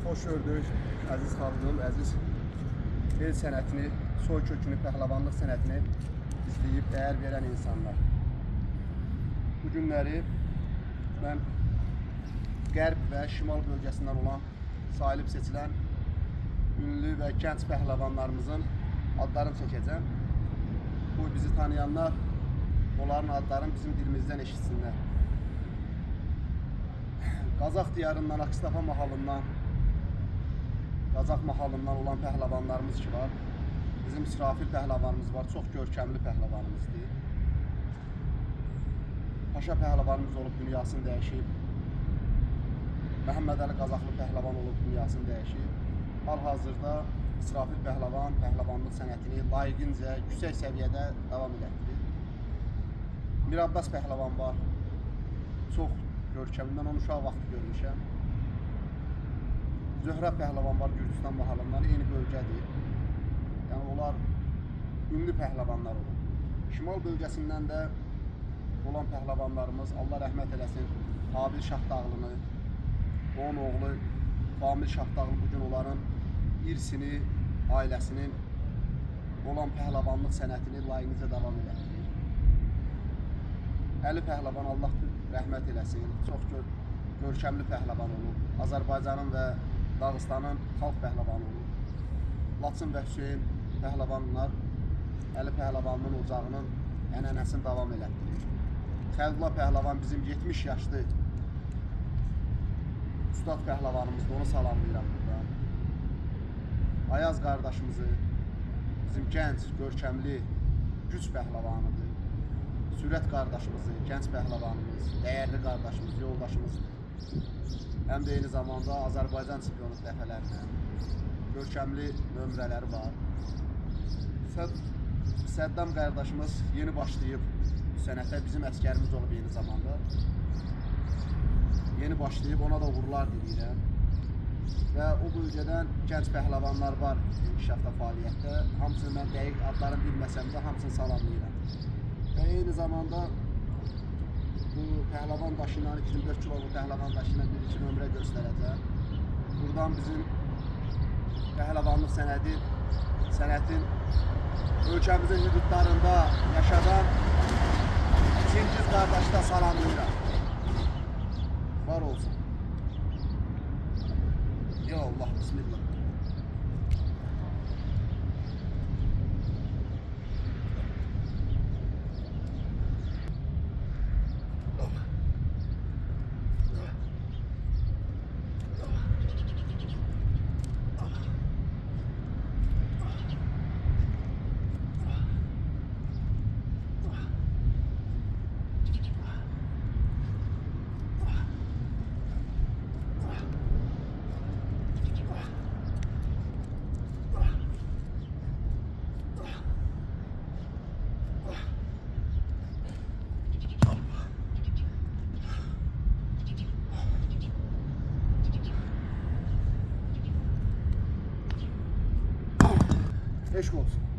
Xoş gördük, əziz xalqım, əziz el sənətini, soy kökünü, pəhləvanlıq sənətini izləyib dəyər verən insanlar. Bu günləri mən qərb və şimal bölgəsindən olan sahilib seçilən ünlü və gənc pəhləvanlarımızın adlarını çəkəcəm. Bu bizi tanıyanlar onların adlarını bizim dilimizdən eşitsinlər. Qazax diyarından, Akstafa mahalından, Qazax mahalından olan pəhləvanlarımız ki var. Bizim İsrafil pəhləvanımız var, çox görkəmli pəhləvanımızdır. Paşa pəhləvanımız olub, dünyasını dəyişib. Məhəmməd Əli Qazaxlı pəhləvan olub, dünyasını dəyişib. Hal-hazırda İsrafil pəhləvan, pəhləvanlıq sənətini layiqincə, yüksək səviyyədə davam etdirir. Mir Abbas pəhləvan var, çox görkəmli, mən onu uşaq vaxtı görmüşəm. Zöhrə pəhləvan var, Gürcüstan mahalından, eyni bölgədir. Yəni, onlar ünlü pəhləvanlar olur. Şimal bölgəsindən də olan pəhləvanlarımız, Allah rəhmət eləsin, Habil Şahdağlını, onun oğlu Famil Şahdağlı bugün onların irsini, ailəsinin olan pəhləvanlıq sənətini layiqincə davam edir. Əli pəhləvan, Allah rəhmət eləsin, çox görkəmli pəhləvan olub. Azərbaycanın və Dağıstanın xalq pəhləvanı olub. Laçın və Hüseyin pəhləvanlar Əli pəhləvanının ocağının ənənəsini davam elətdirir. Xəlqullah pəhləvan bizim 70 yaşlı ustad pəhləvanımızdır, onu salamlayıram burada. Ayaz qardaşımızı, bizim gənc, görkəmli, güc pəhləvanıdır. Sürət qardaşımızı, gənc pəhləvanımız, dəyərli qardaşımız, yoldaşımızdır. Həm də eyni zamanda Azərbaycan çempionu dəfələrlə görkəmli nömrələri var. Səddam qardaşımız yeni başlayıb sənətə, bizim əskərimiz olub eyni zamanda. Yeni başlayıb, ona da uğurlar diləyirəm. Və o bölgədən gənc pəhləvanlar var inkişafda, fəaliyyətdə. Hamısını mən dəqiq adlarını bilməsəm də hamısını salamlayıram. Və eyni zamanda bu pəhləvan daşından, 24 kilolu pəhləvan daşından bir-iki nömrə göstərəcəm. Buradan bizim pəhləvanlıq sənətin ölkəmizin hüdudlarında yaşadan Çingiz qardaşda salamlayıram. Var olsun. Ya Allah, bismillah. Eşk olsun.